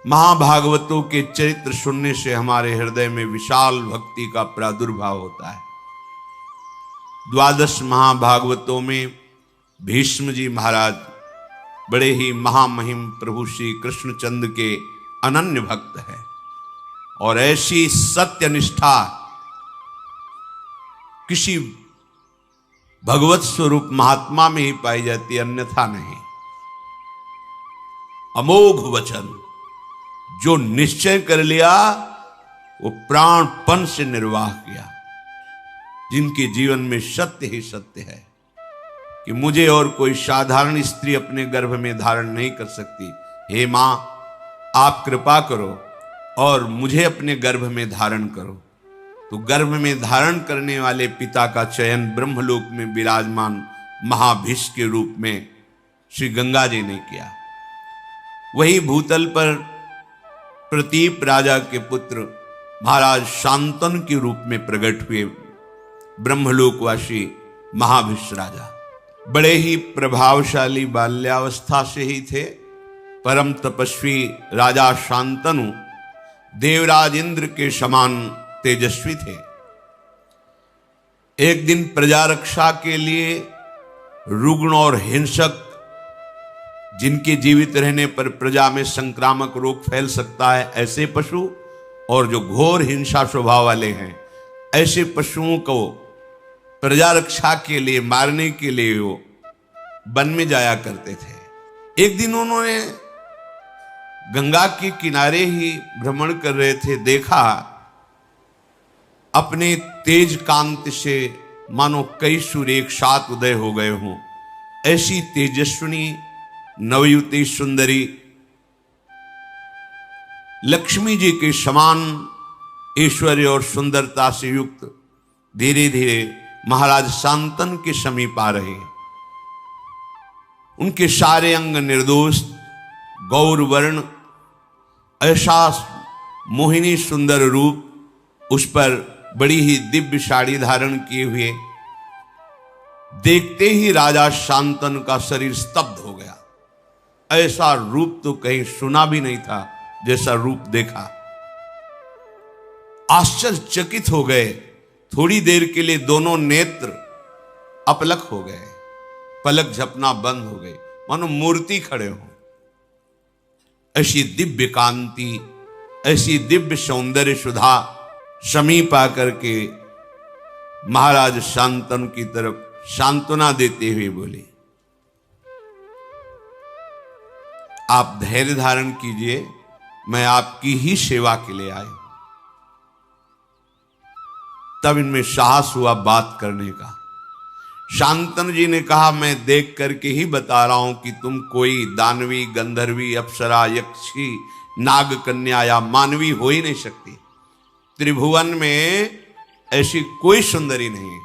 महाभागवतों के चरित्र सुनने से हमारे हृदय में विशाल भक्ति का प्रादुर्भाव होता है। 12 महाभागवतों में भीष्म जी महाराज बड़े ही महामहिम प्रभु श्री कृष्णचंद्र के अनन्य भक्त हैं और ऐसी सत्यनिष्ठा किसी भगवत स्वरूप महात्मा में ही पाई जाती, अन्यथा नहीं। अमोघ वचन, जो निश्चय कर लिया वो प्राणपण से निर्वाह किया। जिनके जीवन में सत्य ही सत्य है कि मुझे और कोई साधारण स्त्री अपने गर्भ में धारण नहीं कर सकती, हे मां आप कृपा करो और मुझे अपने गर्भ में धारण करो। तो गर्भ में धारण करने वाले पिता का चयन ब्रह्मलोक में विराजमान महाभीष्म के रूप में श्री गंगा जी ने किया। वही भूतल पर प्रतीप राजा के पुत्र महाराज शांतनु के रूप में प्रकट हुए ब्रह्मलोकवासी महाभीष्म राजा। बड़े ही प्रभावशाली बाल्यावस्था से ही थे। परम तपस्वी राजा शांतनु देवराज इंद्र के समान तेजस्वी थे। एक दिन प्रजा रक्षा के लिए रुग्ण और हिंसक, जिनके जीवित रहने पर प्रजा में संक्रामक रोग फैल सकता है, ऐसे पशु और जो घोर हिंसा स्वभाव वाले हैं, ऐसे पशुओं को प्रजा रक्षा के लिए मारने के लिए वो वन में जाया करते थे। एक दिन उन्होंने गंगा के किनारे ही भ्रमण कर रहे थे, देखा अपने तेज कांति से मानो कई सूर्य एक साथ उदय हो गए हों। ऐसी तेजस्विनी नवयुवती सुंदरी लक्ष्मी जी के समान ऐश्वर्य और सुंदरता से युक्त धीरे धीरे महाराज शांतनु के समीप आ रहे। उनके सारे अंग निर्दोष गौर वर्ण, ऐसा मोहिनी सुंदर रूप, उस पर बड़ी ही दिव्य साड़ी धारण किए हुए, देखते ही राजा शांतनु का शरीर स्तब्ध हो गया। ऐसा रूप तो कहीं सुना भी नहीं था जैसा रूप देखा। आश्चर्यचकित हो गए। थोड़ी देर के लिए दोनों नेत्र अपलक हो गए, पलक झपना बंद हो गई, मानो मूर्ति खड़े हो। ऐसी दिव्य कांति, ऐसी दिव्य सौंदर्य सुधा समीप आकर के महाराज शांतनु की तरफ सांत्वना देते हुए बोले, आप धैर्य धारण कीजिए, मैं आपकी ही सेवा के लिए आया। तब इनमें साहस हुआ बात करने का। शांतनु जी ने कहा, मैं देख करके ही बता रहा हूं कि तुम कोई दानवी, गंधर्वी, अप्सरा, यक्षी, नाग कन्या या मानवी हो ही नहीं सकती। त्रिभुवन में ऐसी कोई सुंदरी नहीं है।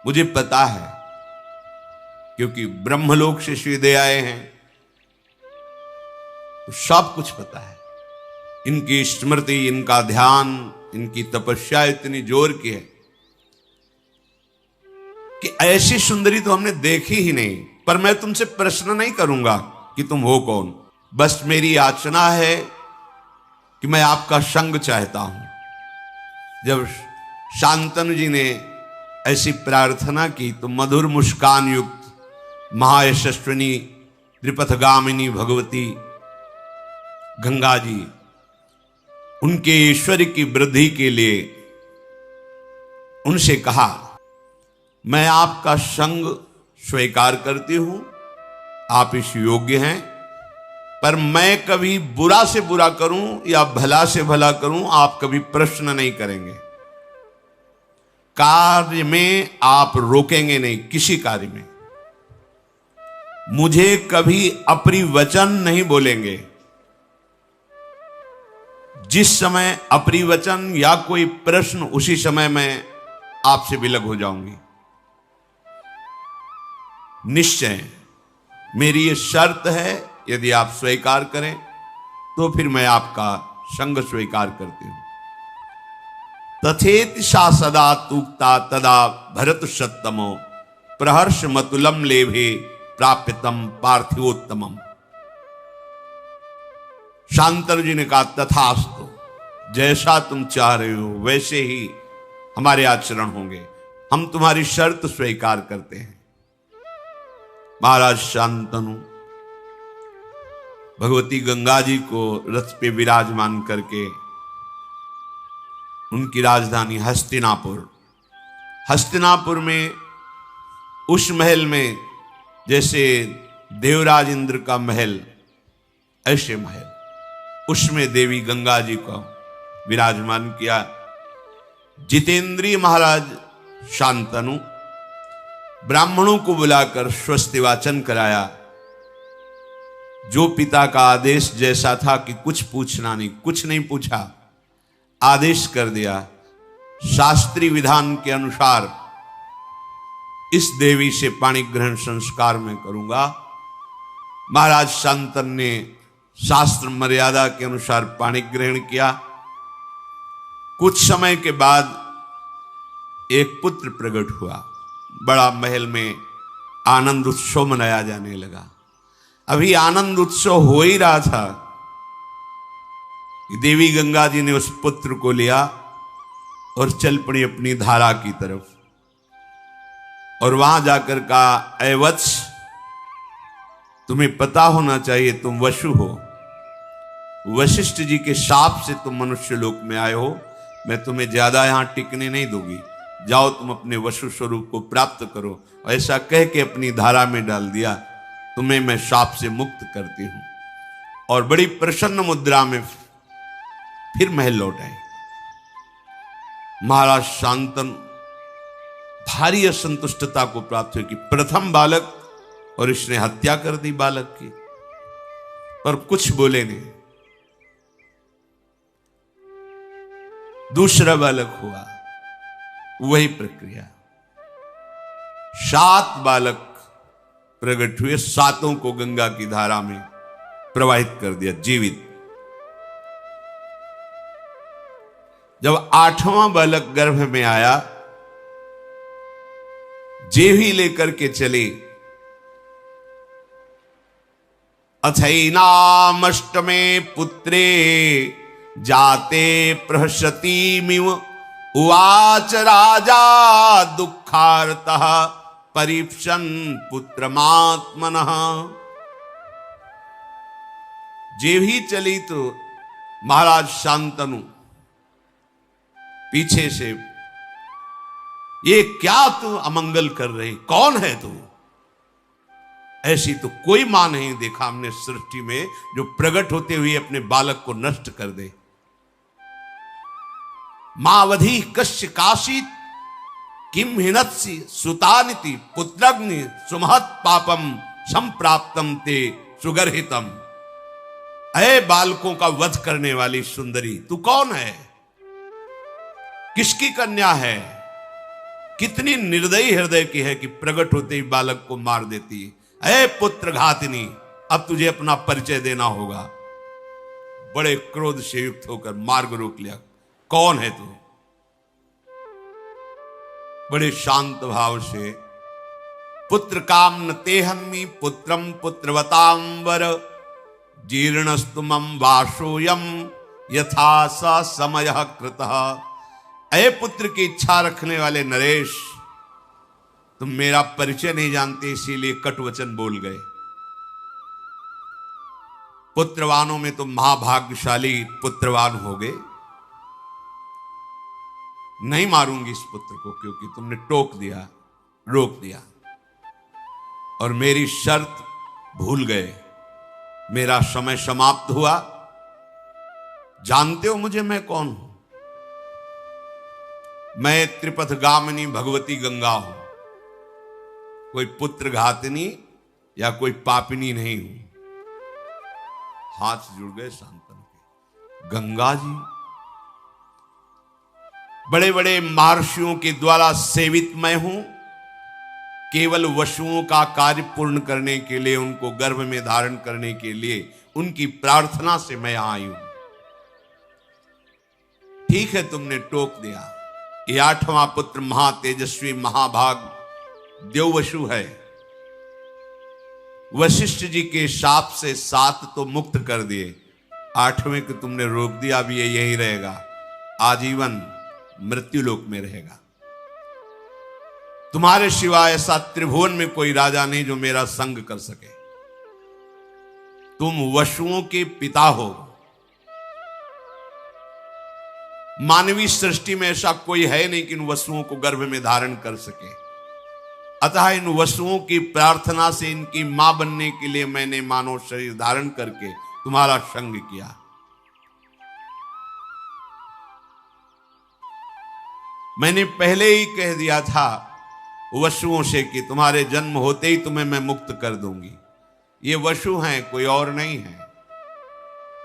मुझे पता है, क्योंकि ब्रह्मलोक से सीधे आए हैं तो सब कुछ पता है। इनकी स्मृति, इनका ध्यान, इनकी तपस्या इतनी जोर की है कि ऐसी सुंदरी तो हमने देखी ही नहीं। पर मैं तुमसे प्रश्न नहीं करूंगा कि तुम हो कौन, बस मेरी याचना है कि मैं आपका संग चाहता हूं। जब शांतनु जी ने ऐसी प्रार्थना की तो मधुर मुस्कान युक्त महायशस्विनी त्रिपथगामिनी भगवती गंगा जी उनके ऐश्वर्य की वृद्धि के लिए उनसे कहा, मैं आपका संग स्वीकार करती हूं, आप इस योग्य हैं, पर मैं कभी बुरा से बुरा करूं या भला से भला करूं, आप कभी प्रश्न नहीं करेंगे। कार्य में आप रोकेंगे नहीं, किसी कार्य में मुझे कभी अप्रिवचन नहीं बोलेंगे। जिस समय अप्रिवचन या कोई प्रश्न, उसी समय मैं आपसे विलग हो जाऊंगी। निश्चय मेरी ये शर्त है, यदि आप स्वीकार करें तो फिर मैं आपका संग स्वीकार करती हूं। तथेति सा सदा तूक्ता तदा भरत सत्तमो प्रहर्ष मतुलम लेभे प्राप्यतम पार्थिवोत्तमम। शांतनु जी ने कहा तथास्तु, जैसा तुम चाह रहे हो वैसे ही हमारे आचरण होंगे, हम तुम्हारी शर्त स्वीकार करते हैं। महाराज शांतनु भगवती गंगा जी को रथ पे विराजमान करके उनकी राजधानी हस्तिनापुर में उस महल में जैसे देवराज इंद्र का महल, ऐसे महल उसमें देवी गंगा जी को विराजमान किया। जितेंद्रीय महाराज शांतनु ब्राह्मणों को बुलाकर स्वस्ति वाचन कराया। जो पिता का आदेश जैसा था कि कुछ पूछना नहीं, कुछ नहीं पूछा, आदेश कर दिया। शास्त्रीय विधान के अनुसार इस देवी से पाणी ग्रहण संस्कार में करूंगा। महाराज शांतनु ने शास्त्र मर्यादा के अनुसार पाणी ग्रहण किया। कुछ समय के बाद एक पुत्र प्रकट हुआ। बड़ा महल में आनंद उत्सव मनाया जाने लगा। अभी आनंद उत्सव हो ही रहा था कि देवी गंगा जी ने उस पुत्र को लिया और चल पड़ी अपनी धारा की तरफ। और वहां जाकर कहा, ऐ वत्स, तुम्हें पता होना चाहिए तुम वसु हो, वशिष्ठ जी के शाप से तुम मनुष्य लोक में आए हो। मैं तुम्हें ज्यादा यहां टिकने नहीं दूंगी, जाओ तुम अपने वसु स्वरूप को प्राप्त करो। ऐसा कह के अपनी धारा में डाल दिया, तुम्हें मैं शाप से मुक्त करती हूं। और बड़ी प्रसन्न मुद्रा में फिर महल लौट आए। महाराज शांतनु भारी असंतुष्टता को प्राप्त हुई कि प्रथम बालक और इसने हत्या कर दी बालक की, पर कुछ बोले नहीं। दूसरा बालक हुआ, वही प्रक्रिया। 7 बालक प्रकट हुए, 7 को गंगा की धारा में प्रवाहित कर दिया जीवित। जब 8वां बालक गर्भ में आया, जेवी लेकर के चले। अथैनामष्टमे पुत्रे जाते प्रहसतीमिव उवाच राजा दुःखार्तः परीक्षन् पुत्रमात्मनः। जेवी चली तो महाराज शांतनु पीछे से, ये क्या तू अमंगल कर रही, कौन है तू? ऐसी तो कोई मां नहीं देखा हमने सृष्टि में जो प्रकट होते हुए अपने बालक को नष्ट कर दे। मावधि कश्य काशीत किम हिनत्सि सुतानिति पुत्रग्नि सुमहत पापम संप्राप्तम ते सुगर्हितम। अय बालकों का वध करने वाली सुंदरी, तू कौन है? किसकी कन्या है? कितनी निर्दयी हृदय की है कि प्रकट होते ही बालक को मार देती है। अय पुत्र घातिनी, अब तुझे अपना परिचय देना होगा। बड़े क्रोध से युक्त होकर मार्ग रोक लिया। कौन है तू? बड़े शांत भाव से, पुत्र काम न तेहन्मी पुत्रम पुत्रवतांबर जीर्णस्तुमं वासोयम यथा स समय कृतः। अय पुत्र की इच्छा रखने वाले नरेश, तुम मेरा परिचय नहीं जानते इसीलिए कटु वचन बोल गए। पुत्रवानों में तुम महाभाग्यशाली पुत्रवान हो गए। नहीं मारूंगी इस पुत्र को क्योंकि तुमने टोक दिया, रोक दिया और मेरी शर्त भूल गए। मेरा समय समाप्त हुआ। जानते हो मुझे मैं कौन हूं? मैं त्रिपथगामिनी भगवती गंगा हूं। कोई पुत्र घातिनी या कोई पापिनी नहीं हूं। हाथ जुड़ गए शांतनु के। गंगा जी बड़े बड़े महर्षियों के द्वारा सेवित मैं हूं। केवल वसुओं का कार्य पूर्ण करने के लिए, उनको गर्भ में धारण करने के लिए उनकी प्रार्थना से मैं आई हूं। ठीक है, तुमने टोक दिया। ये 8वां पुत्र महातेजस्वी महाभाग देववसु है। वशिष्ठ जी के शाप से 7 तो मुक्त कर दिए, 8वें को तुमने रोक दिया, अब ये यही रहेगा, आजीवन मृत्युलोक में रहेगा। तुम्हारे सिवा ऐसा त्रिभुवन में कोई राजा नहीं जो मेरा संग कर सके। तुम वसुओं के पिता हो। मानवीय सृष्टि में ऐसा कोई है नहीं कि इन वसुओं को गर्भ में धारण कर सके। अतः इन वसुओं की प्रार्थना से इनकी मां बनने के लिए मैंने मानव शरीर धारण करके तुम्हारा संग किया। मैंने पहले ही कह दिया था वसुओं से कि तुम्हारे जन्म होते ही तुम्हें मैं मुक्त कर दूंगी। ये वसु हैं, कोई और नहीं है।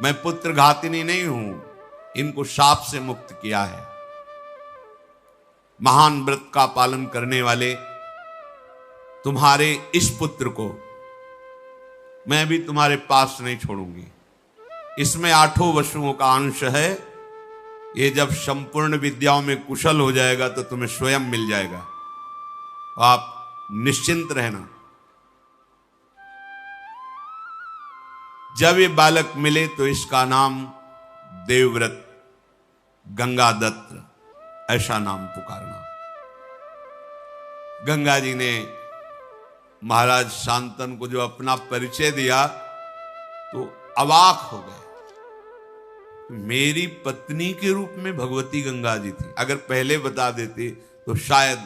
मैं पुत्र घातिनी नहीं हूं, इनको शाप से मुक्त किया है। महान व्रत का पालन करने वाले तुम्हारे इस पुत्र को मैं भी तुम्हारे पास नहीं छोड़ूंगी। इसमें 8 वसुओं का अंश है। ये जब संपूर्ण विद्याओं में कुशल हो जाएगा तो तुम्हें स्वयं मिल जाएगा। आप निश्चिंत रहना। जब ये बालक मिले तो इसका नाम देवव्रत गंगादत्त ऐसा नाम पुकारना। गंगा जी ने महाराज शांतनु को जो अपना परिचय दिया तो अवाक हो गए। मेरी पत्नी के रूप में भगवती गंगा जी थी। अगर पहले बता देते तो शायद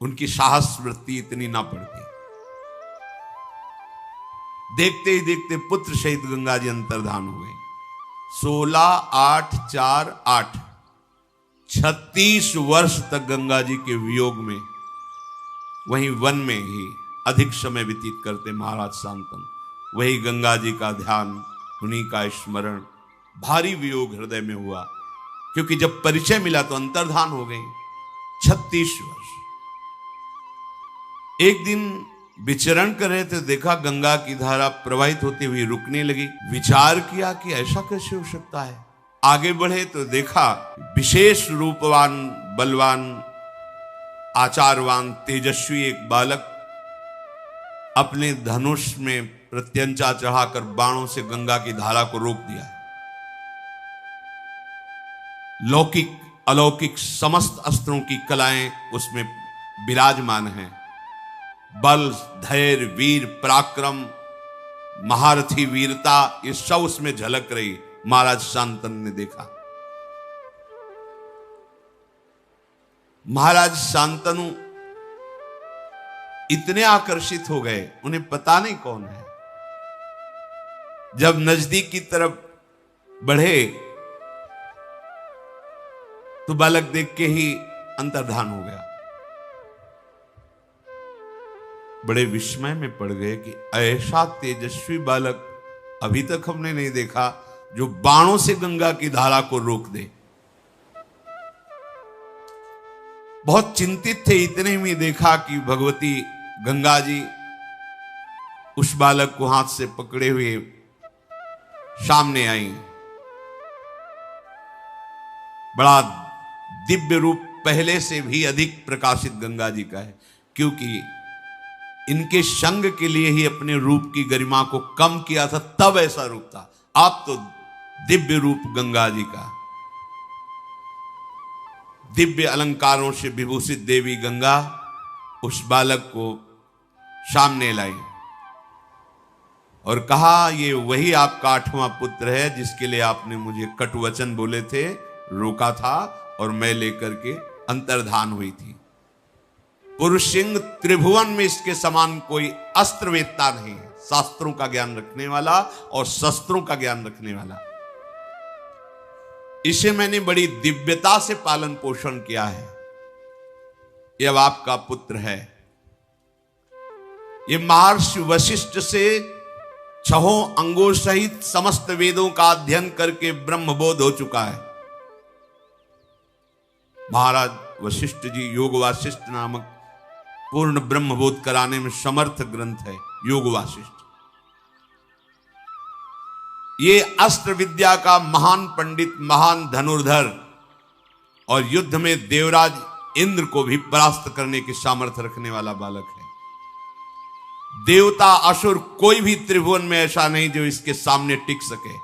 उनकी साहस वृत्ति इतनी ना पड़ती। देखते ही देखते पुत्र सहित गंगा जी अंतर्धान हुए। 16/8/4/8 36 वर्ष तक गंगा जी के वियोग में वहीं वन में ही अधिक समय व्यतीत करते महाराज शांतनु। वही गंगा जी का ध्यान, उन्हीं का स्मरण। भारी वियोग हृदय में हुआ, क्योंकि जब परिचय मिला तो अंतर्धान हो गई। 36 वर्ष। एक दिन विचरण कर रहे थे, देखा गंगा की धारा प्रवाहित होती हुई रुकने लगी। विचार किया कि ऐसा कैसे हो सकता है। आगे बढ़े तो देखा विशेष रूपवान, बलवान, आचारवान, तेजस्वी एक बालक अपने धनुष में प्रत्यंचा चढ़ाकर बाणों से गंगा की धारा को रोक दिया। लौकिक अलौकिक समस्त अस्त्रों की कलाएं उसमें विराजमान हैं। बल, धैर्य, वीर, पराक्रम, महारथी वीरता, ये सब उसमें झलक रही। महाराज शांतनु ने देखा। महाराज शांतनु इतने आकर्षित हो गए, उन्हें पता नहीं कौन है। जब नजदीक की तरफ बढ़े तो बालक देख के ही अंतर्धान हो गया। बड़े विस्मय में पड़ गए कि ऐसा तेजस्वी बालक अभी तक हमने नहीं देखा जो बाणों से गंगा की धारा को रोक दे। बहुत चिंतित थे। इतने में देखा कि भगवती गंगा जी उस बालक को हाथ से पकड़े हुए सामने आई। बड़ा दिव्य रूप पहले से भी अधिक प्रकाशित गंगा जी का है, क्योंकि इनके संग के लिए ही अपने रूप की गरिमा को कम किया था, तब ऐसा रूप था। आप तो दिव्य रूप गंगा जी का। दिव्य अलंकारों से विभूषित देवी गंगा उस बालक को सामने लाई और कहा, ये वही आपका 8वां पुत्र है जिसके लिए आपने मुझे कटु वचन बोले थे, रोका था और मैं लेकर के अंतर्धान हुई थी। पुरुष सिंह त्रिभुवन में इसके समान कोई अस्त्रवेत्ता नहीं है। शास्त्रों का ज्ञान रखने वाला और शस्त्रों का ज्ञान रखने वाला। इसे मैंने बड़ी दिव्यता से पालन पोषण किया है। यह अब आपका पुत्र है। ये महर्षि वशिष्ठ से 6 अंगों सहित समस्त वेदों का अध्ययन करके ब्रह्मबोध हो चुका है। महाराज वशिष्ठ जी योग वासिष्ठ नामक पूर्ण ब्रह्मबोध कराने में समर्थ ग्रंथ है योग वासिष्ठ। ये अस्त्र विद्या का महान पंडित, महान धनुर्धर और युद्ध में देवराज इंद्र को भी परास्त करने की सामर्थ्य रखने वाला बालक है। देवता असुर कोई भी त्रिभुवन में ऐसा नहीं जो इसके सामने टिक सके।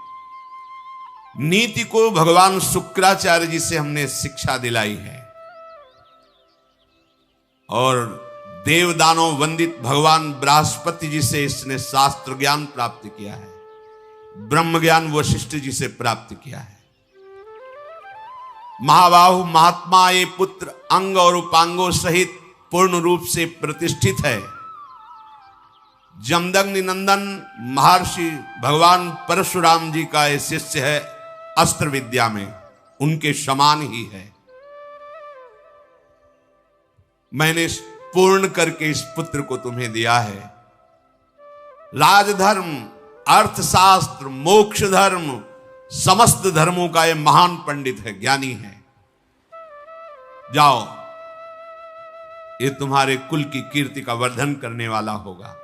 नीति को भगवान शुक्राचार्य जी से हमने शिक्षा दिलाई है और देवदानों वंदित भगवान बृहस्पति जी से इसने शास्त्र ज्ञान प्राप्त किया है, ब्रह्म ज्ञान वशिष्ठ जी से प्राप्त किया है। महाबाहु महात्मा ये पुत्र अंग और उपांगों सहित पूर्ण रूप से प्रतिष्ठित है। जमदग्नि नंदन महर्षि भगवान परशुराम जी का ये शिष्य है, अस्त्र विद्या में उनके समान ही है। मैंने पूर्ण करके इस पुत्र को तुम्हें दिया है। राजधर्म, अर्थशास्त्र, मोक्ष धर्म, समस्त धर्मों का ये महान पंडित है, ज्ञानी है। जाओ, ये तुम्हारे कुल की कीर्ति का वर्धन करने वाला होगा।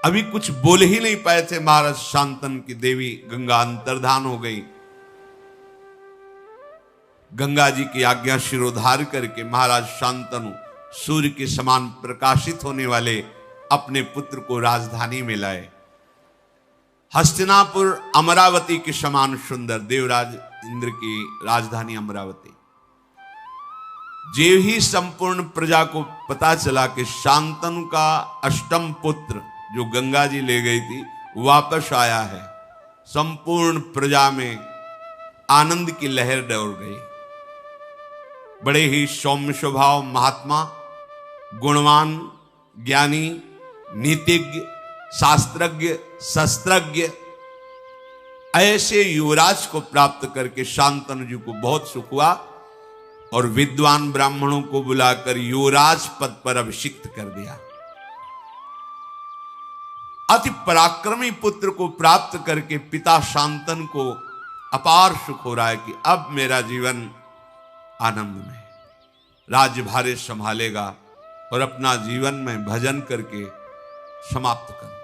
अभी कुछ बोल ही नहीं पाए थे महाराज शांतनु की देवी गंगा अंतर्धान हो गई। गंगा जी की आज्ञा शिरोधार करके महाराज शांतनु सूर्य के समान प्रकाशित होने वाले अपने पुत्र को राजधानी में लाए। हस्तिनापुर अमरावती के समान सुंदर देवराज इंद्र की राजधानी अमरावती। जे ही संपूर्ण प्रजा को पता चला कि शांतनु का अष्टम पुत्र जो गंगा जी ले गई थी वापस आया है, संपूर्ण प्रजा में आनंद की लहर दौड़ गई। बड़े ही सौम्य स्वभाव महात्मा, गुणवान, ज्ञानी, नीतिज्ञ, शास्त्रज्ञ, शस्त्रज्ञ ऐसे युवराज को प्राप्त करके शांतनु जी को बहुत सुख हुआ और विद्वान ब्राह्मणों को बुलाकर युवराज पद पर अभिषिक्त कर दिया। अति पराक्रमी पुत्र को प्राप्त करके पिता शांतनु को अपार सुख हो रहा है कि अब मेरा जीवन आनंद में, राज्यभार संभालेगा और अपना जीवन में भजन करके समाप्त करूंगा,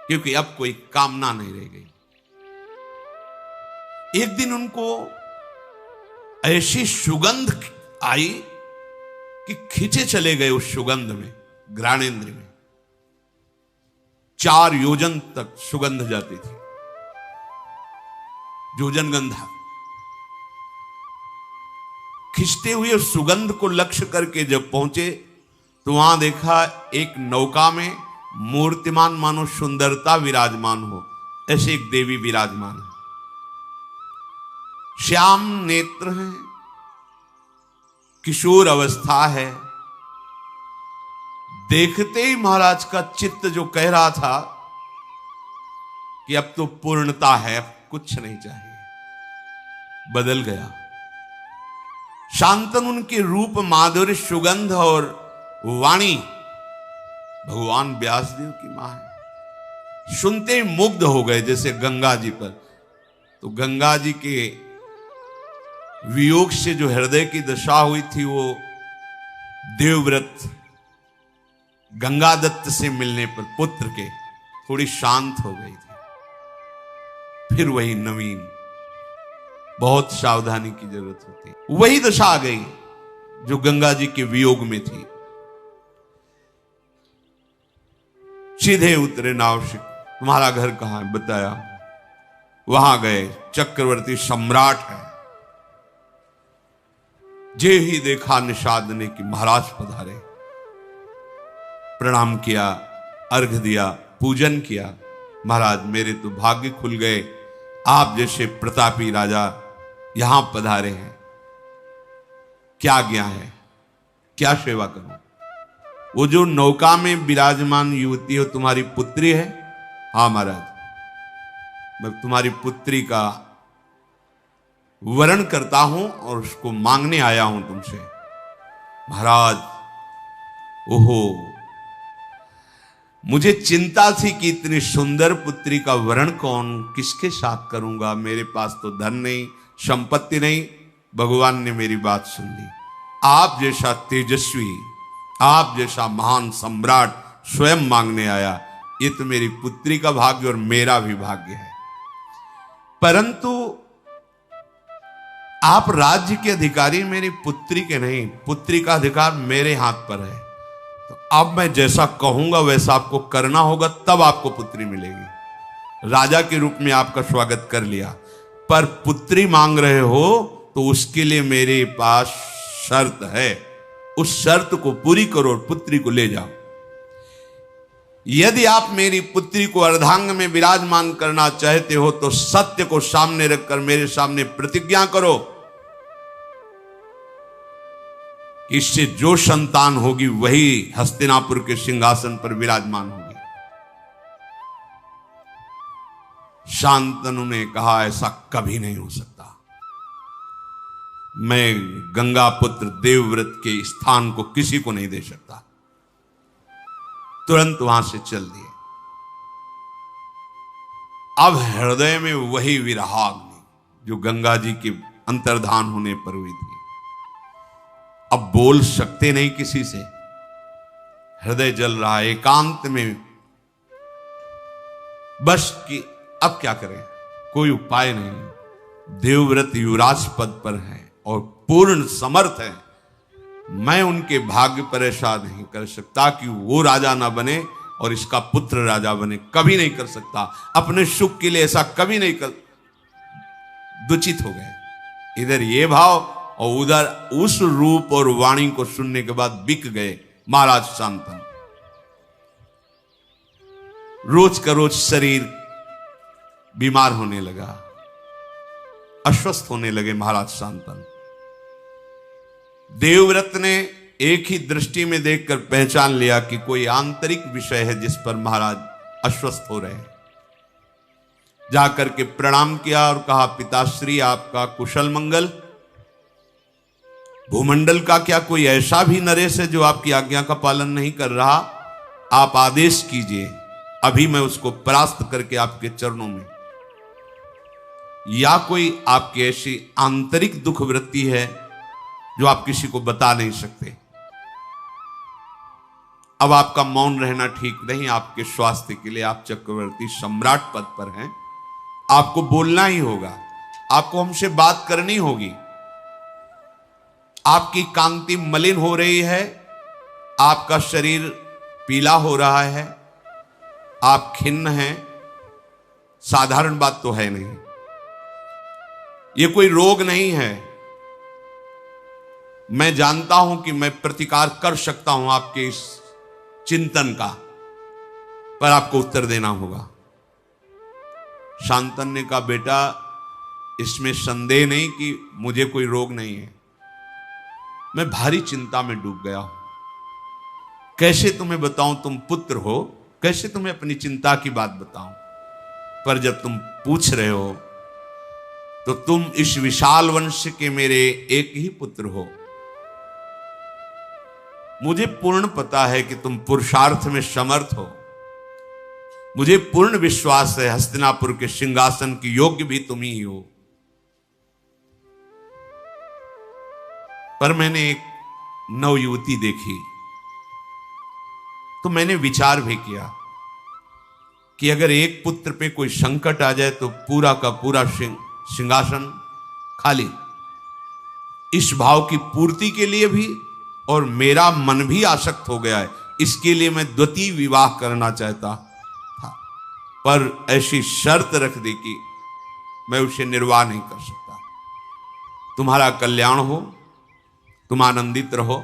क्योंकि अब कोई कामना नहीं रह गई। एक दिन उनको ऐसी सुगंध आई कि खींचे चले गए उस सुगंध में, घ्राणेन्द्र में 4 योजन तक सुगंध जाती थी, योजनगंधा। खिंचते हुए सुगंध को लक्ष्य करके जब पहुंचे तो वहां देखा एक नौका में मूर्तिमान मानो सुंदरता विराजमान हो, ऐसे एक देवी विराजमान है। श्याम नेत्र हैं, किशोर अवस्था है। देखते ही महाराज का चित्त जो कह रहा था कि अब तो पूर्णता है, अब कुछ नहीं चाहिए, बदल गया। शांतनु उनके रूप, माधुर्य, सुगंध और वाणी भगवान व्यासदेव की मां है। सुनते ही मुग्ध हो गए, जैसे गंगा जी पर। तो गंगा जी के वियोग से जो हृदय की दशा हुई थी, वो देवव्रत गंगादत्त से मिलने पर पुत्र के थोड़ी शांत हो गई थी। फिर वही नवीन, बहुत सावधानी की जरूरत होती, वही दशा आ गई जो गंगा जी के वियोग में थी। सीधे उतरे नाव से, तुम्हारा घर कहां है? बताया। वहां गए, चक्रवर्ती सम्राट है। जे ही देखा निषाद ने कि महाराज पधारे, प्रणाम किया, अर्घ दिया, पूजन किया। महाराज मेरे तो भाग्य खुल गए, आप जैसे प्रतापी राजा यहां पधारे हैं। क्या आज्ञा है, क्या सेवा करूं? वो जो नौका में विराजमान युवती हो तुम्हारी पुत्री है? हाँ महाराज, मैं तुम्हारी पुत्री का वरण करता हूं और उसको मांगने आया हूं तुमसे। महाराज, ओहो, मुझे चिंता थी कि इतनी सुंदर पुत्री का वरण कौन, किसके साथ करूंगा? मेरे पास तो धन नहीं, संपत्ति नहीं। भगवान ने मेरी बात सुन ली। आप जैसा तेजस्वी, आप जैसा महान सम्राट स्वयं मांगने आया, ये तो मेरी पुत्री का भाग्य और मेरा भी भाग्य है। परंतु आप राज्य के अधिकारी मेरी पुत्री के नहीं, पुत्री का अधिकार मेरे हाथ पर है। तो अब मैं जैसा कहूंगा वैसा आपको करना होगा, तब आपको पुत्री मिलेगी। राजा के रूप में आपका स्वागत कर लिया, पर पुत्री मांग रहे हो तो उसके लिए मेरे पास शर्त है। उस शर्त को पूरी करो और पुत्री को ले जाओ। यदि आप मेरी पुत्री को अर्धांग में विराजमान करना चाहते हो तो सत्य को सामने रखकर मेरे सामने प्रतिज्ञा करो, इससे जो संतान होगी वही हस्तिनापुर के सिंहासन पर विराजमान होगी। शांतनु ने कहा, ऐसा कभी नहीं हो सकता। मैं गंगा पुत्र देवव्रत के स्थान को किसी को नहीं दे सकता। तुरंत वहां से चल दिए। अब हृदय में वही विरहाग्नि जो गंगा जी के अंतर्धान होने पर हुई थी। अब बोल सकते नहीं किसी से, हृदय जल रहा है एकांत में, बस कि अब क्या करें, कोई उपाय नहीं। देवव्रत युवराज पद पर हैं और पूर्ण समर्थ हैं। मैं उनके भाग्य पर ऐसा नहीं कर सकता कि वो राजा ना बने और इसका पुत्र राजा बने, कभी नहीं कर सकता। अपने सुख के लिए ऐसा कभी नहीं कर। दुचित हो गए, इधर ये भाव और उधर उस रूप और वाणी को सुनने के बाद बिक गए महाराज शांतनु। रोज का रोज शरीर बीमार होने लगा, अस्वस्थ होने लगे महाराज शांतनु। देवव्रत ने एक ही दृष्टि में देखकर पहचान लिया कि कोई आंतरिक विषय है जिस पर महाराज अस्वस्थ हो रहे हैं। जाकर के प्रणाम किया और कहा, पिताश्री आपका कुशल मंगल। भूमंडल का क्या कोई ऐसा भी नरेश है जो आपकी आज्ञा का पालन नहीं कर रहा? आप आदेश कीजिए, अभी मैं उसको परास्त करके आपके चरणों में। या कोई आपकी ऐसी आंतरिक दुख वृत्ति है जो आप किसी को बता नहीं सकते? अब आपका मौन रहना ठीक नहीं। आपके स्वास्थ्य के लिए आप चक्रवर्ती सम्राट पद पर हैं, आपको बोलना ही होगा, आपको हमसे बात करनी होगी। आपकी कांति मलिन हो रही है, आपका शरीर पीला हो रहा है, आप खिन्न हैं। साधारण बात तो है नहीं, ये कोई रोग नहीं है। मैं जानता हूं कि मैं प्रतिकार कर सकता हूं आपके इस चिंतन का, पर आपको उत्तर देना होगा। शांतन ने कहा, बेटा इसमें संदेह नहीं कि मुझे कोई रोग नहीं है, मैं भारी चिंता में डूब गया हूं। कैसे तुम्हें बताऊं, तुम पुत्र हो, कैसे तुम्हें अपनी चिंता की बात बताऊं? पर जब तुम पूछ रहे हो तो तुम इस विशाल वंश के मेरे एक ही पुत्र हो। मुझे पूर्ण पता है कि तुम पुरुषार्थ में समर्थ हो। मुझे पूर्ण विश्वास है हस्तिनापुर के सिंहासन की योग्य भी तुम ही हो। पर मैंने एक नवयुवती देखी तो मैंने विचार भी किया कि अगर एक पुत्र पे कोई संकट आ जाए तो पूरा का पूरा सिंहासन खाली। इस भाव की पूर्ति के लिए भी, और मेरा मन भी आसक्त हो गया है, इसके लिए मैं द्वितीय विवाह करना चाहता था, पर ऐसी शर्त रख दी कि मैं उसे निर्वाह नहीं कर सकता। तुम्हारा कल्याण हो, तुम आनंदित रहो,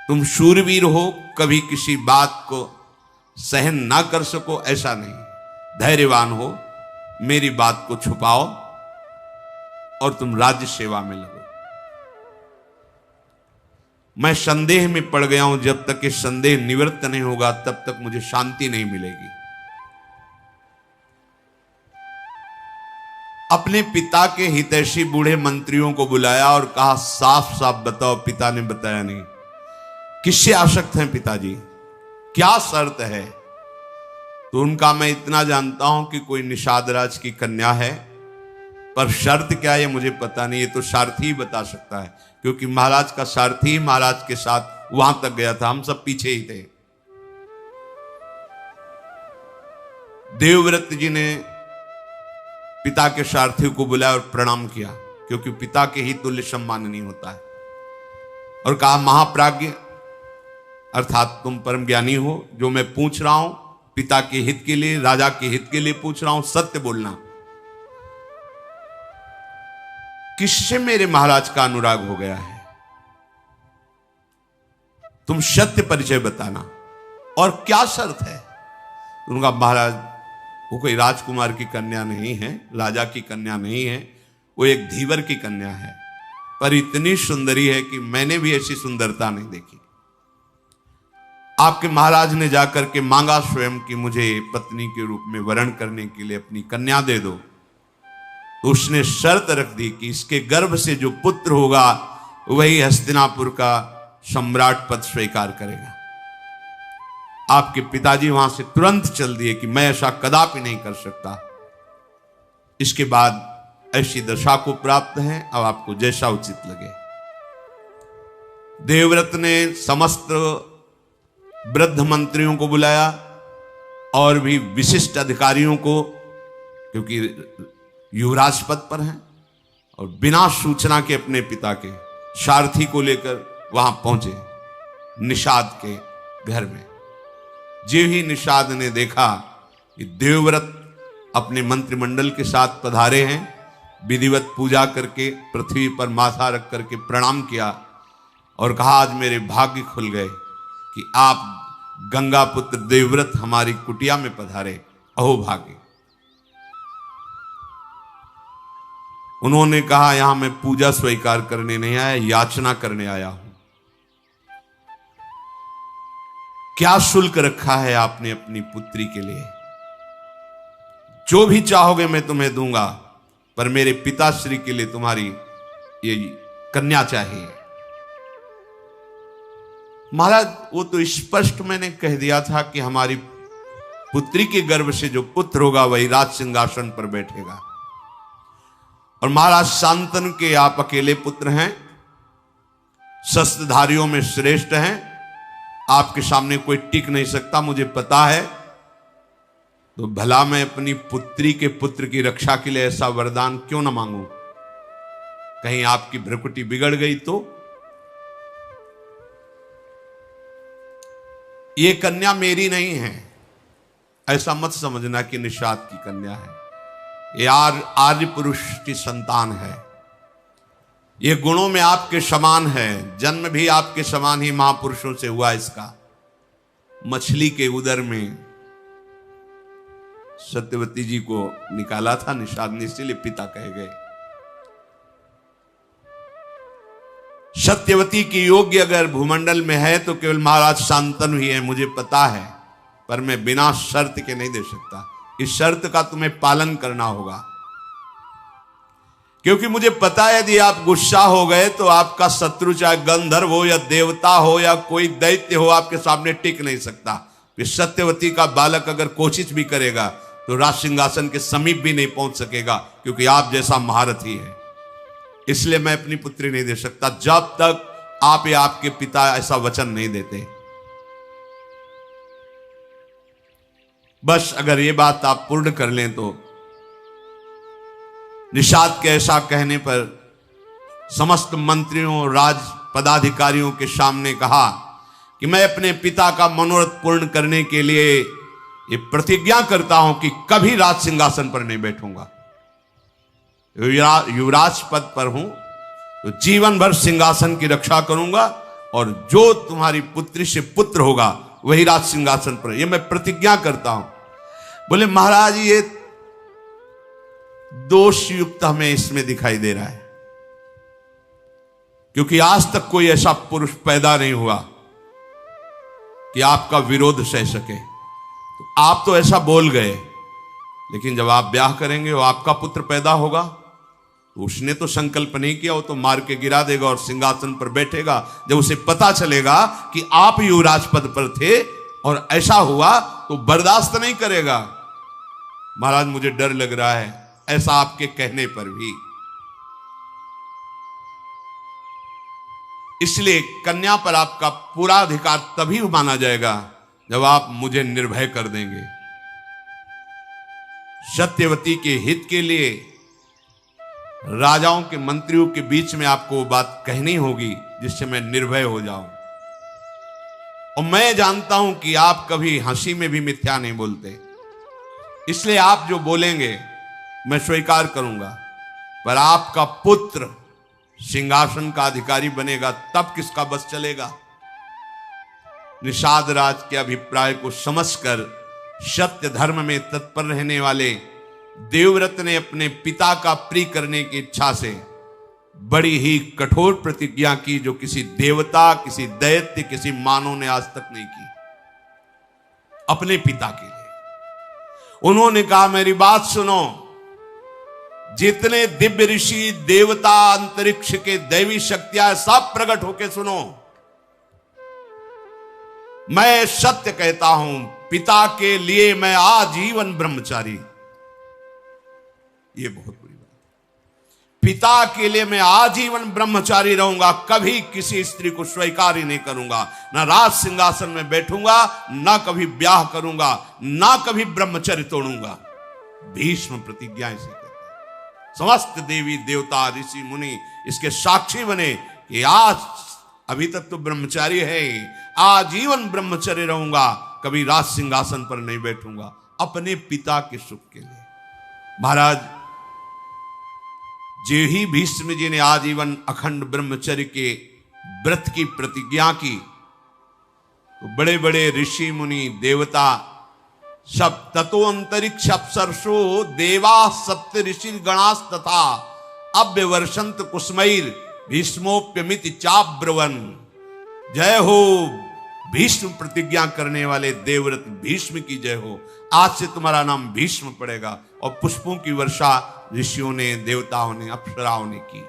तुम शूरवीर हो, कभी किसी बात को सहन ना कर सको ऐसा नहीं, धैर्यवान हो, मेरी बात को छुपाओ और तुम राज्य सेवा में लगो। मैं संदेह में पड़ गया हूं, जब तक ये संदेह निवृत्त नहीं होगा तब तक मुझे शांति नहीं मिलेगी। अपने पिता के हितैषी बूढ़े मंत्रियों को बुलाया और कहा, साफ साफ बताओ। पिता ने बताया नहीं। किससे आसक्त हैं पिताजी, क्या शर्त है? तो उनका, मैं इतना जानता हूं कि कोई निषाद राज की कन्या है, पर शर्त क्या है ये मुझे पता नहीं, ये तो सारथी ही बता सकता है, क्योंकि महाराज का सारथी महाराज के साथ वहां तक गया था, हम सब पीछे ही थे। देवव्रत जी ने पिता के सारथी को बुलाया और प्रणाम किया, क्योंकि पिता के ही तुल्य सम्माननीय होता है, और कहा, महाप्राज्ञ अर्थात तुम परम ज्ञानी हो। जो मैं पूछ रहा हूं पिता के हित के लिए, राजा के हित के लिए पूछ रहा हूं, सत्य बोलना। किससे मेरे महाराज का अनुराग हो गया है? तुम सत्य परिचय बताना। और क्या शर्त है? उनका महाराज वो कोई राजकुमार की कन्या नहीं है, राजा की कन्या नहीं है, वो एक धीवर की कन्या है, पर इतनी सुंदरी है कि मैंने भी ऐसी सुंदरता नहीं देखी। आपके महाराज ने जाकर के मांगा स्वयं कि मुझे पत्नी के रूप में वरण करने के लिए अपनी कन्या दे दो। तो उसने शर्त रख दी कि इसके गर्भ से जो पुत्र होगा वही हस्तिनापुर का सम्राट पद स्वीकार करेगा। आपके पिताजी वहां से तुरंत चल दिए कि मैं ऐसा कदापि नहीं कर सकता। इसके बाद ऐसी दशा को प्राप्त है, अब आपको जैसा उचित लगे। देवव्रत ने समस्त वृद्ध मंत्रियों को बुलाया और भी विशिष्ट अधिकारियों को, क्योंकि युवराज पद पर हैं, और बिना सूचना के अपने पिता के सारथी को लेकर वहां पहुंचे निषाद के घर में। जो ही निषाद ने देखा कि देवव्रत अपने मंत्रिमंडल के साथ पधारे हैं, विधिवत पूजा करके पृथ्वी पर माथा रख करके प्रणाम किया और कहा, आज मेरे भाग्य खुल गए कि आप गंगा पुत्र देवव्रत हमारी कुटिया में पधारे, अहो भाग्य। उन्होंने कहा, यहां मैं पूजा स्वीकार करने नहीं आया, याचना करने आया हूं। क्या शुल्क रखा है आपने अपनी पुत्री के लिए? जो भी चाहोगे मैं तुम्हें दूंगा, पर मेरे पिताश्री के लिए तुम्हारी ये कन्या चाहिए। महाराज, वो तो स्पष्ट मैंने कह दिया था कि हमारी पुत्री के गर्भ से जो पुत्र होगा वही राज सिंहासन पर बैठेगा। और महाराज शांतनु के आप अकेले पुत्र हैं, शस्त्रधारियों में श्रेष्ठ हैं, आपके सामने कोई टिक नहीं सकता, मुझे पता है। तो भला मैं अपनी पुत्री के पुत्र की रक्षा के लिए ऐसा वरदान क्यों ना मांगूं? कहीं आपकी भ्रुकुटी बिगड़ गई तो? ये कन्या मेरी नहीं है, ऐसा मत समझना कि निषाद की कन्या है। ये आर्य पुरुष की संतान है। ये गुणों में आपके समान है, जन्म भी आपके समान ही महापुरुषों से हुआ। इसका मछली के उदर में सत्यवती जी को निकाला था निषाद ने, इसीलिए पिता कहे गए। सत्यवती की योग्य अगर भूमंडल में है तो केवल महाराज शांतनु ही है, मुझे पता है, पर मैं बिना शर्त के नहीं दे सकता। इस शर्त का तुम्हें पालन करना होगा, क्योंकि मुझे पता है यदि आप गुस्सा हो गए तो आपका शत्रु चाहे गंधर्व हो या देवता हो या कोई दैत्य हो, आपके सामने टिक नहीं सकता। इस सत्यवती का बालक अगर कोशिश भी करेगा तो राज सिंहासन के समीप भी नहीं पहुंच सकेगा, क्योंकि आप जैसा महारथी है। इसलिए मैं अपनी पुत्री नहीं दे सकता जब तक आप या आपके पिता ऐसा वचन नहीं देते। बस अगर ये बात आप पूर्ण कर लें तो निषाद के ऐसा कहने पर समस्त मंत्रियों राज पदाधिकारियों के सामने कहा कि मैं अपने पिता का मनोरथ पूर्ण करने के लिए ये प्रतिज्ञा करता हूं कि कभी राज सिंहासन पर नहीं बैठूंगा। युवराज पद पर हूं तो जीवन भर सिंहासन की रक्षा करूंगा, और जो तुम्हारी पुत्री से पुत्र होगा वही राज सिंहासन पर, ये मैं प्रतिज्ञा करता हूं। बोले, महाराज ये दोष युक्त हमें इसमें दिखाई दे रहा है, क्योंकि आज तक कोई ऐसा पुरुष पैदा नहीं हुआ कि आपका विरोध सह सके। तो आप तो ऐसा बोल गए, लेकिन जब आप ब्याह करेंगे वो आपका पुत्र पैदा होगा तो उसने तो संकल्प नहीं किया, वो तो मार के गिरा देगा और सिंहासन पर बैठेगा। जब उसे पता चलेगा कि आप युवराज पद पर थे और ऐसा हुआ तो बर्दाश्त नहीं करेगा। महाराज, मुझे डर लग रहा है ऐसा आपके कहने पर भी। इसलिए कन्या पर आपका पूरा अधिकार तभी माना जाएगा जब आप मुझे निर्भय कर देंगे। सत्यवती के हित के लिए राजाओं के मंत्रियों के बीच में आपको वो बात कहनी होगी जिससे मैं निर्भय हो जाऊं। और मैं जानता हूं कि आप कभी हंसी में भी मिथ्या नहीं बोलते, इसलिए आप जो बोलेंगे मैं स्वीकार करूंगा। पर आपका पुत्र सिंहासन का अधिकारी बनेगा तब किसका बस चलेगा? निषाद राज के अभिप्राय को समझकर सत्य धर्म में तत्पर रहने वाले देवव्रत ने अपने पिता का प्रिय करने की इच्छा से बड़ी ही कठोर प्रतिज्ञा की, जो किसी देवता, किसी दैत्य, किसी मानव ने आज तक नहीं की अपने पिता के लिए। उन्होंने कहा मेरी बात सुनो, जितने दिव्य ऋषि, देवता, अंतरिक्ष के दैवी शक्तियां सब प्रकट होके सुनो, मैं सत्य कहता हूं, पिता के लिए मैं आजीवन ब्रह्मचारी। ये बहुत बुरी बात है। पिता के लिए मैं आजीवन ब्रह्मचारी रहूंगा, कभी किसी स्त्री को स्वीकार ही नहीं करूंगा, ना राज सिंहासन में बैठूंगा, ना कभी ब्याह करूंगा, ना कभी ब्रह्मचर्य तोड़ूंगा। भीष्म प्रतिज्ञा इसे कहते हैं। समस्त देवी देवता, ऋषि मुनि इसके साक्षी बने कि आज अभी तक तो ब्रह्मचारी है, आजीवन ब्रह्मचर्य रहूंगा, कभी राज सिंहासन पर नहीं बैठूंगा, अपने पिता के सुख के लिए। महाराज जो ही भीष्म जी ने आजीवन अखंड ब्रह्मचर्य के व्रत की प्रतिज्ञा की, तो बड़े बड़े ऋषि मुनि देवता सब, ततो अंतरिक्ष अप्सरसो देवा सप्त ऋषि गणास तथा अव्यवर्षंत कुसुमैर भीष्मोप्यमिति चाब्रवन। जय हो भीष्म प्रतिज्ञा करने वाले देवव्रत भीष्म की जय हो। आज से तुम्हारा नाम भीष्म पड़ेगा। और पुष्पों की वर्षा ऋषियों ने, देवताओं ने, अप्सराओं ने की।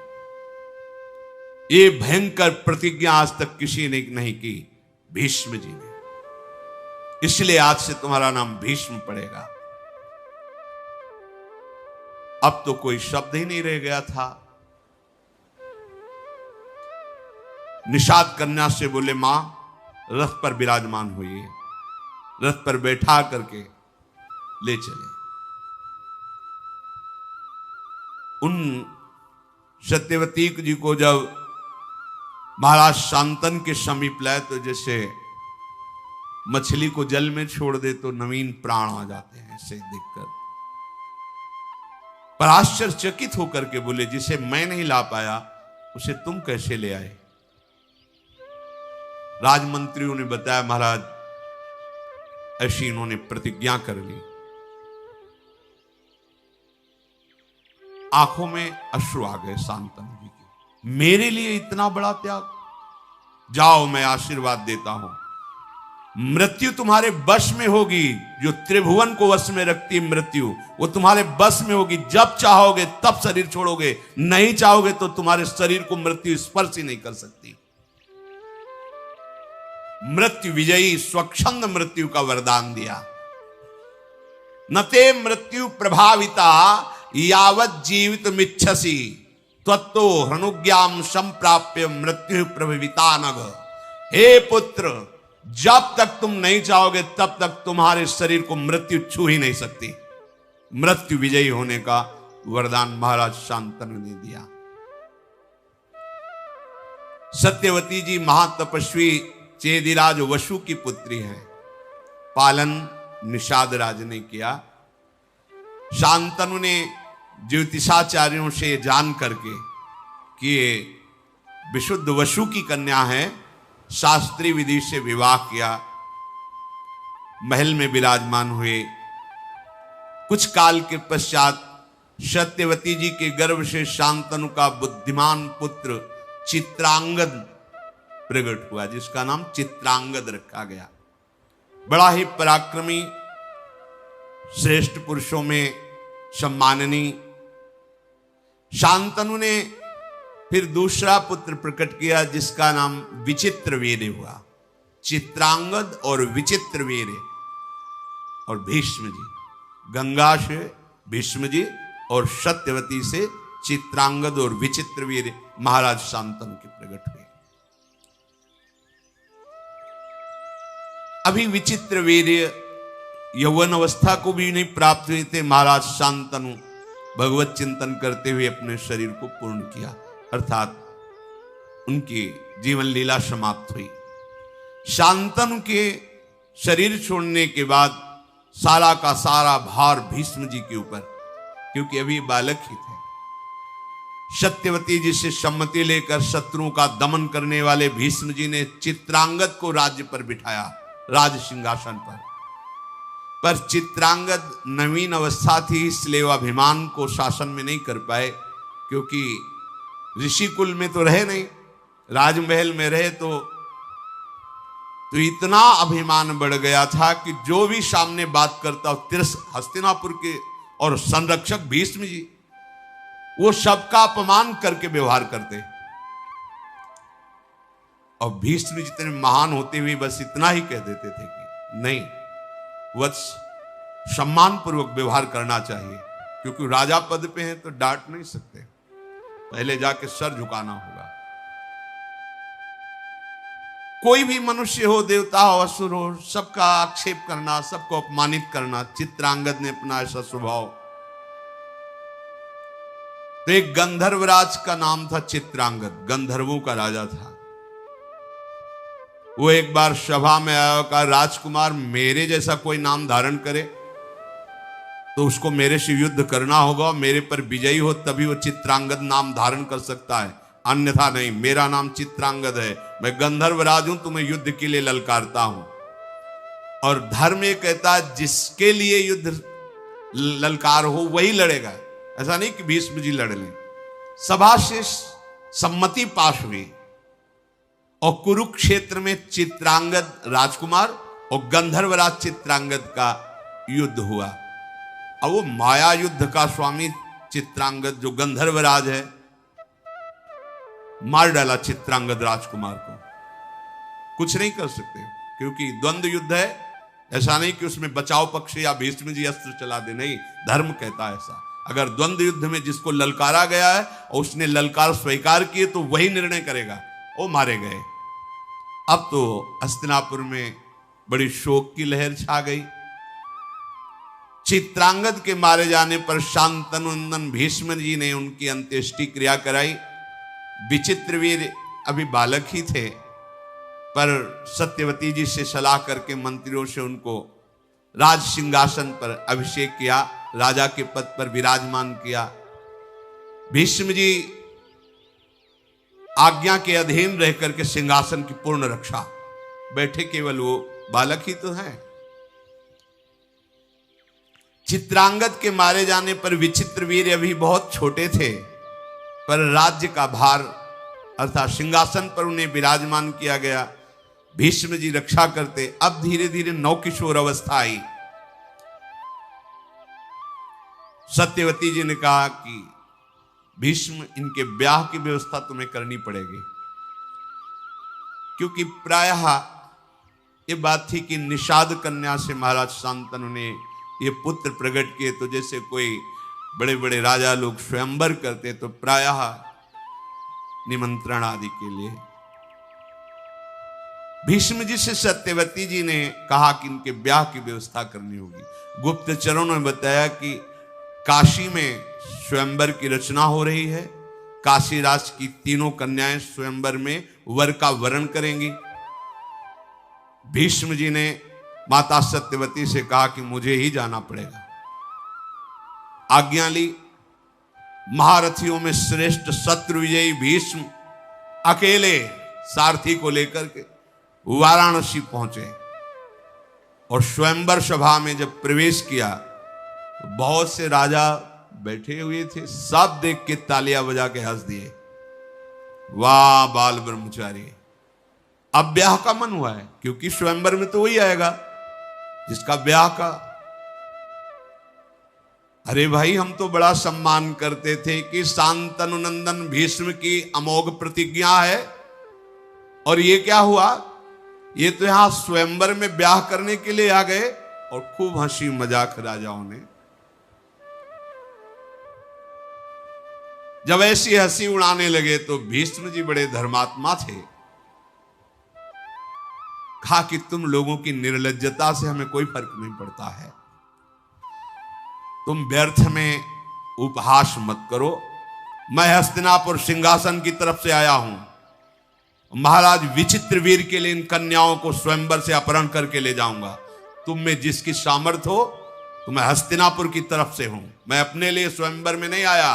ये भयंकर प्रतिज्ञा आज तक किसी ने नहीं की, भीष्म जी ने। इसलिए आज से तुम्हारा नाम भीष्म पड़ेगा। अब तो कोई शब्द ही नहीं रह गया था। निषाद कन्या से बोले मां रथ पर विराजमान हुई, रथ पर बैठा करके ले चले। उन सत्यवती जी को जब महाराज शांतन के समीप लाए तो जैसे मछली को जल में छोड़ दे तो नवीन प्राण आ जाते हैं, ऐसे देखकर। पर आश्चर्यचकित होकर के बोले जिसे मैं नहीं ला पाया उसे तुम कैसे ले आए? राजमंत्रियों ने बताया महाराज ऐसी इन्होंने प्रतिज्ञा कर ली। आंखों में अश्रु आ गए शांतनु जी के। मेरे लिए इतना बड़ा त्याग? जाओ मैं आशीर्वाद देता हूं, मृत्यु तुम्हारे वश में होगी। जो त्रिभुवन को वश में रखती मृत्यु, वो तुम्हारे वश में होगी। जब चाहोगे तब शरीर छोड़ोगे, नहीं चाहोगे तो तुम्हारे शरीर को मृत्यु स्पर्श ही नहीं कर सकती। मृत्यु विजयी स्वच्छंद मृत्यु का वरदान दिया। न ते मृत्यु प्रभाविता यावत जीवित मिच्छसी त्वत्तो हनुज्ञाम संप्राप्य मृत्यु प्रभाविता नग। हे पुत्र, जब तक तुम नहीं चाहोगे तब तक तुम्हारे शरीर को मृत्यु छू ही नहीं सकती। मृत्यु विजयी होने का वरदान महाराज शांतनु ने दिया। सत्यवती जी महातपस्वी चेदिराज वसु की पुत्री है। पालन निषाद राज ने किया। शांतनु ने ज्योतिषाचार्यों से जान करके कि ये विशुद्ध वसु की कन्या है, शास्त्रीय विधि से विवाह किया। महल में विराजमान हुए। कुछ काल के पश्चात सत्यवती जी के गर्भ से शांतनु का बुद्धिमान पुत्र चित्रांगद प्रकट हुआ, जिसका नाम चित्रांगद रखा गया। बड़ा ही पराक्रमी, श्रेष्ठ पुरुषों में सम्माननीय। शांतनु ने फिर दूसरा पुत्र प्रकट किया जिसका नाम विचित्रवीर्य हुआ। चित्रांगद और विचित्रवीर्य और भीष्म जी, गंगा से भीष्म जी और सत्यवती से चित्रांगद और विचित्रवीर्य महाराज शांतनु के प्रकट हुए। अभी विचित्रवीर्य यौवन अवस्था को भी नहीं प्राप्त हुए थे। महाराज शांतनु भगवत चिंतन करते हुए अपने शरीर को पूर्ण किया, अर्थात उनकी जीवन लीला समाप्त हुई। शांतनु के शरीर छोड़ने के बाद सारा का सारा भार भीष्म जी के ऊपर, क्योंकि अभी बालक ही थे। सत्यवती जी से सम्मति लेकर शत्रुओं का दमन करने वाले भीष्म जी ने चित्रांगद को राज्य पर बिठाया, राज सिंहासन पर चित्रांगद नवीन अवस्था थी, इसलिए वह अभिमान को शासन में नहीं कर पाए, क्योंकि ऋषि कुल में तो रहे नहीं, राजमहल में रहे तो इतना अभिमान बढ़ गया था कि जो भी सामने बात करता हस्तिनापुर के और संरक्षक भीष्म जी, वो सबका अपमान करके व्यवहार करते। और भीष्म जितने महान होते हुए बस इतना ही कह देते थे कि नहीं, वत्स सम्मान पूर्वक व्यवहार करना चाहिए, क्योंकि राजा पद पे हैं तो डांट नहीं सकते, पहले जाके सर झुकाना होगा। कोई भी मनुष्य हो, देवता हो, असुर हो, सबका आक्षेप करना, सबको अपमानित करना, चित्रांगद ने अपना ऐसा स्वभाव। तो एक गंधर्वराज का नाम था चित्रांगद, गंधर्वों का राजा था। वो एक बार सभा में आया, कहा राजकुमार मेरे जैसा कोई नाम धारण करे तो उसको मेरे से युद्ध करना होगा, मेरे पर विजयी हो तभी वो चित्रांगद नाम धारण कर सकता है, अन्यथा नहीं। मेरा नाम चित्रांगद है, मैं गंधर्वराज हूं, तुम्हें युद्ध के लिए ललकारता हूं। और धर्म ये कहता है जिसके लिए युद्ध ललकार हो वही लड़ेगा, ऐसा नहीं कि भीष्म जी लड़ लें। सभा से सम्मति पास हुई और कुरुक्षेत्र में चित्रांगद राजकुमार और गंधर्वराज चित्रांगद का युद्ध हुआ। अब वो माया युद्ध का स्वामी चित्रांगद जो गंधर्वराज है, मार डाला चित्रांगद राजकुमार को। कुछ नहीं कर सकते, क्योंकि द्वंद्व युद्ध है, ऐसा नहीं कि उसमें बचाव पक्ष या भीष्म जी अस्त्र चला दे, नहीं, धर्म कहता है ऐसा। अगर द्वंद्व युद्ध में जिसको ललकारा गया है और उसने ललकार स्वीकार किए तो वही निर्णय करेगा, वो मारे गए। अब तो हस्तिनापुर में बड़ी शोक की लहर छा गई। चित्रांगद के मारे जाने पर शांतनु भीष्म जी ने उनकी अंत्येष्टि क्रिया कराई। विचित्रवीर अभी बालक ही थे, पर सत्यवती जी से सलाह करके मंत्रियों से उनको राज सिंहासन पर अभिषेक किया, राजा के पद पर विराजमान किया। भीष्म जी आज्ञा के अधीन रह करके सिंहासन की पूर्ण रक्षा, बैठे केवल वो बालक ही तो हैं। चित्रांगद के मारे जाने पर विचित्रवीर अभी बहुत छोटे थे, पर राज्य का भार अर्थात सिंहासन पर उन्हें विराजमान किया गया। भीष्म जी रक्षा करते। अब धीरे धीरे नवकिशोर अवस्था आई। सत्यवती जी ने कहा कि भीष्म, इनके ब्याह की व्यवस्था तुम्हें करनी पड़ेगी, क्योंकि प्रायः ये बात थी कि निषाद कन्या से महाराज शांतनु ने ये पुत्र प्रकट किए, तो जैसे कोई बड़े बड़े राजा लोग स्वयंवर करते तो प्रायः निमंत्रण आदि के लिए। भीष्म जी से सत्यवती जी ने कहा कि इनके ब्याह की व्यवस्था करनी होगी। गुप्तचरों ने बताया कि काशी में स्वयंवर की रचना हो रही है, काशी राज की तीनों कन्याएं स्वयंवर में वर का वरण करेंगी। भीष्म जी ने माता सत्यवती से कहा कि मुझे ही जाना पड़ेगा। आज्ञा ली। महारथियों में श्रेष्ठ शत्रु विजयी भीष्म अकेले सारथी को लेकर के वाराणसी पहुंचे और स्वयंवर सभा में जब प्रवेश किया तो बहुत से राजा बैठे हुए थे, सब देख के तालियां बजा के हंस दिए, वाह बाल ब्रह्मचारी, अब ब्याह का मन हुआ है, क्योंकि स्वयंवर में तो वही आएगा जिसका ब्याह का। अरे भाई, हम तो बड़ा सम्मान करते थे कि शांतनु नंदन भीष्म की अमोघ प्रतिज्ञा है, और ये क्या हुआ, ये तो यहां स्वयंवर में ब्याह करने के लिए आ गए। और खूब हंसी मजाक राजाओं ने। जब ऐसी हंसी उड़ाने लगे तो भीष्म जी बड़े धर्मात्मा थे, कहा कि तुम लोगों की निर्लज्जता से हमें कोई फर्क नहीं पड़ता है, तुम व्यर्थ में उपहास मत करो। मैं हस्तिनापुर सिंहासन की तरफ से आया हूं, महाराज विचित्रवीर के लिए इन कन्याओं को स्वयंवर से अपहरण करके ले जाऊंगा। तुम में जिसकी सामर्थ्य हो, तो मैं हस्तिनापुर की तरफ से हूं। मैं अपने लिए स्वयंवर में नहीं आया,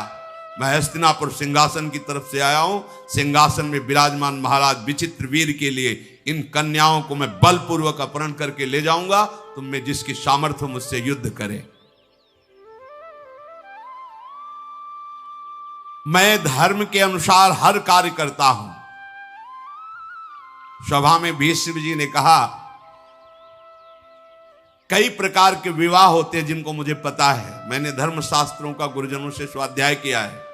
मैं हस्तिनापुर सिंहासन की तरफ से आया हूं। सिंहासन में विराजमान महाराज विचित्रवीर के लिए इन कन्याओं को मैं बलपूर्वक अपहरण करके ले जाऊंगा। तुम में जिसकी सामर्थ्य हो मुझसे युद्ध करे। मैं धर्म के अनुसार हर कार्य करता हूं। सभा में भीष्म जी ने कहा, कई प्रकार के विवाह होते हैं जिनको मुझे पता है, मैंने धर्मशास्त्रों का गुरुजनों से स्वाध्याय किया है।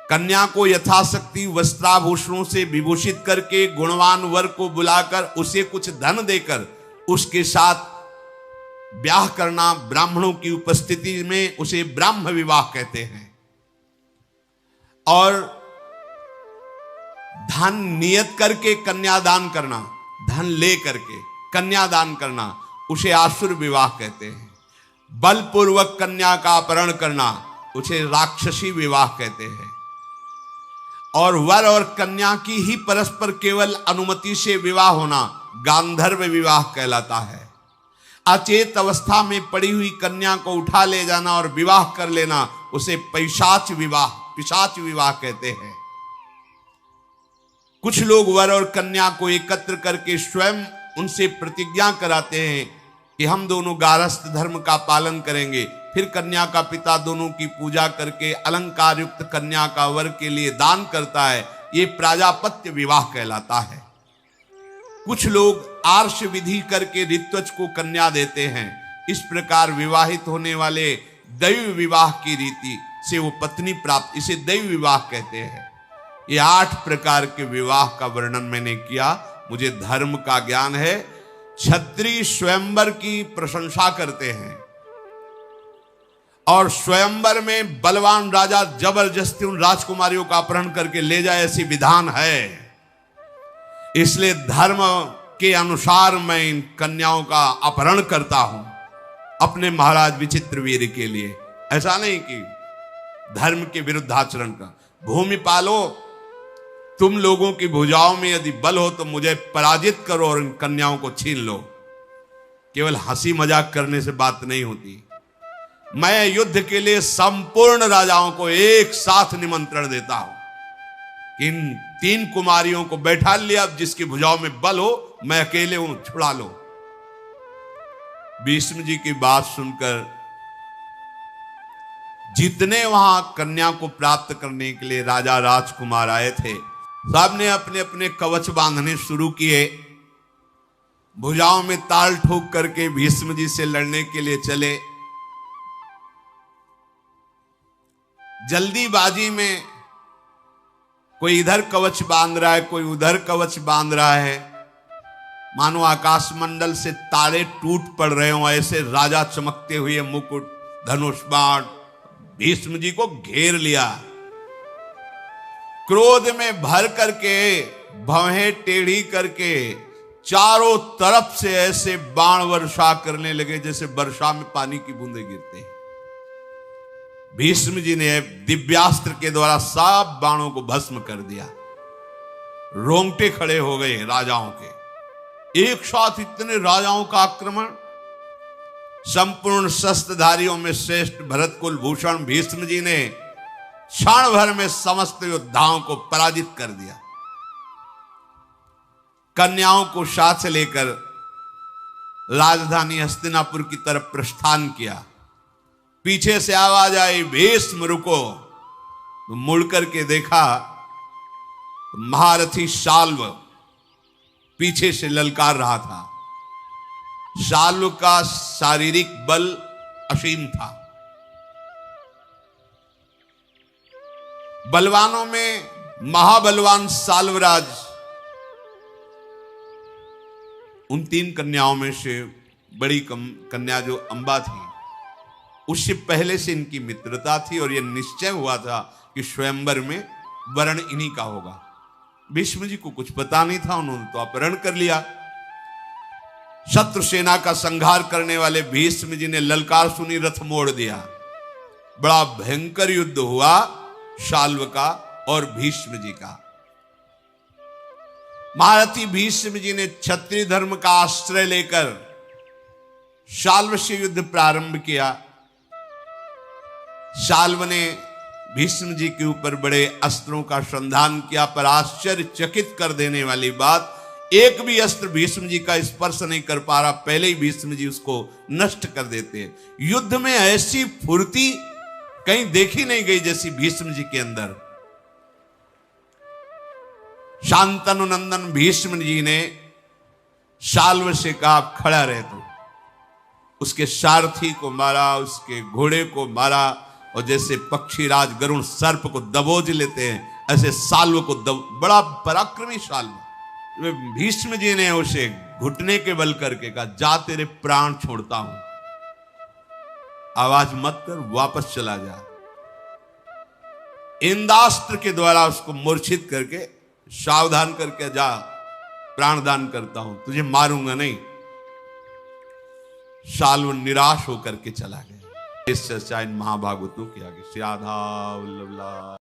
कन्या को यथाशक्ति वस्त्राभूषणों से विभूषित करके गुणवान वर को बुलाकर उसे कुछ धन देकर उसके साथ ब्याह करना, ब्राह्मणों की उपस्थिति में उसे ब्राह्म विवाह कहते हैं। और धन नियत करके कन्यादान करना, धन ले करके कन्यादान करना, उसे आसुर विवाह कहते हैं। बलपूर्वक कन्या का अपहरण करना, उसे राक्षसी विवाह कहते हैं। और वर और कन्या की ही परस्पर केवल अनुमति से विवाह होना गांधर्व विवाह कहलाता है। अचेत अवस्था में पड़ी हुई कन्या को उठा ले जाना और विवाह कर लेना, उसे पिशाच विवाह कहते हैं। कुछ लोग वर और कन्या को एकत्र करके स्वयं उनसे प्रतिज्ञा कराते हैं कि हम दोनों गारस्थ धर्म का पालन करेंगे। फिर कन्या का पिता दोनों की पूजा करके अलंकार युक्त कन्या का वर के लिए दान करता है। ये प्राजापत्य विवाह कहलाता है। कुछ लोग आर्ष विधि करके ऋत्वज को कन्या देते हैं। इस प्रकार विवाहित होने वाले दैव विवाह की रीति से वो पत्नी प्राप्त, इसे दैव विवाह कहते हैं। ये 8 प्रकार के विवाह का वर्णन मैंने किया। मुझे धर्म का ज्ञान है। क्षत्रिय स्वयंवर की प्रशंसा करते हैं और स्वयंवर में बलवान राजा जबरदस्ती उन राजकुमारियों का अपहरण करके ले जाए, ऐसी विधान है। इसलिए धर्म के अनुसार मैं इन कन्याओं का अपहरण करता हूं अपने महाराज विचित्रवीर के लिए। ऐसा नहीं कि धर्म के विरुद्ध आचरण का। भूमि पालो, तुम लोगों की भुजाओं में यदि बल हो तो मुझे पराजित करो और इन कन्याओं को छीन लो। केवल हंसी मजाक करने से बात नहीं होती। मैं युद्ध के लिए संपूर्ण राजाओं को एक साथ निमंत्रण देता हूं। इन 3 कुमारियों को बैठा लिया, अब जिसकी भुजाओं में बल हो मैं अकेले हूं, छुड़ा लो। भीष्म जी की बात सुनकर जितने वहां कन्या को प्राप्त करने के लिए राजा राजकुमार आए थे, सबने अपने अपने कवच बांधने शुरू किए। भुजाओं में ताल ठोक करके भीष्म जी से लड़ने के लिए चले। जल्दीबाजी में कोई इधर कवच बांध रहा है, कोई उधर कवच बांध रहा है। मानो आकाश मंडल से तारे टूट पड़ रहे हो, ऐसे राजा चमकते हुए मुकुट, धनुष बाण भीष्म जी को घेर लिया। क्रोध में भर करके भवें टेढ़ी करके चारों तरफ से ऐसे बाण वर्षा करने लगे जैसे वर्षा में पानी की बूंदें गिरते हैं। भीष्म जी ने दिव्यास्त्र के द्वारा सब बाणों को भस्म कर दिया। रोंगटे खड़े हो गए राजाओं के। एक साथ इतने राजाओं का आक्रमण। संपूर्ण शस्त्रधारियों में श्रेष्ठ भरत कुलभूषण भीष्म जी ने क्षण भर में समस्त योद्धाओं को पराजित कर दिया। कन्याओं को साथ लेकर राजधानी हस्तिनापुर की तरफ प्रस्थान किया। पीछे से आवाज आई, भीष्म रुको। तो मुड़ करके देखा तो महारथी शाल्व पीछे से ललकार रहा था। शाल्व का शारीरिक बल असीम था। बलवानों में महाबलवान साल्वराज उन 3 कन्याओं में से बड़ी कन्या जो अंबा थी, उससे पहले से इनकी मित्रता थी और यह निश्चय हुआ था कि स्वयंवर में वरण इन्हीं का होगा। भीष्म जी को कुछ पता नहीं था, उन्होंने तो अपहरण कर लिया। शत्रु सेना का संहार करने वाले भीष्म जी ने ललकार सुनी, रथ मोड़ दिया। बड़ा भयंकर युद्ध हुआ शाल्व का और भीष्म जी का। महारथी भीष्म जी ने क्षत्रिय धर्म का आश्रय लेकर शाल्व से युद्ध प्रारंभ किया। शाल्व ने भीष्म जी के ऊपर बड़े अस्त्रों का संधान किया, पर आश्चर्यचकित कर देने वाली बात, एक भी अस्त्र भीष्म जी का स्पर्श नहीं कर पा रहा, पहले ही भीष्म जी उसको नष्ट कर देते हैं। युद्ध में ऐसी फुर्ती कहीं देखी नहीं गई जैसी भीष्म जी के अंदर। शांतनु नंदन भीष्म जी ने शाल्व से कहा, खड़ा रह तू। उसके सारथी को मारा, उसके घोड़े को मारा, और जैसे पक्षीराज गरुण सर्प को दबोच लेते हैं, ऐसे शाल्व को बड़ा पराक्रमी शाल्व। भीष्म जी ने उसे घुटने के बल करके कहा, जा तेरे प्राण छोड़ता हूं, आवाज मत कर, वापस चला जा। इंद्रास्त्र के द्वारा उसको मूर्छित करके सावधान करके, जा प्राण दान करता हूं, तुझे मारूंगा नहीं। शाल्व निराश होकर के चला गया। इस चर्चा इन महाभागवतों के आगे। श्री राधा वल्लभ।